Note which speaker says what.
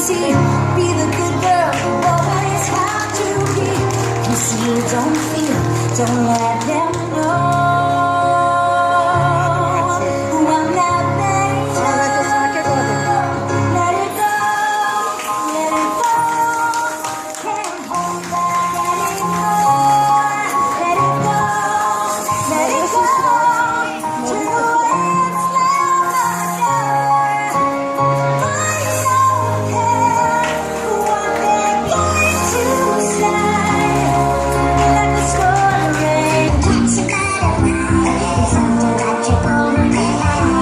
Speaker 1: see. Be the good girl you always have to be. You see you don't feel, don't let them know. I'm not danger. Let it go, let it go. Can't hold back anymore. Let it go, let it go. Till it's slammed the door. I don't care what they're going to say. Let the story ring. What's the matter? Something that you're going to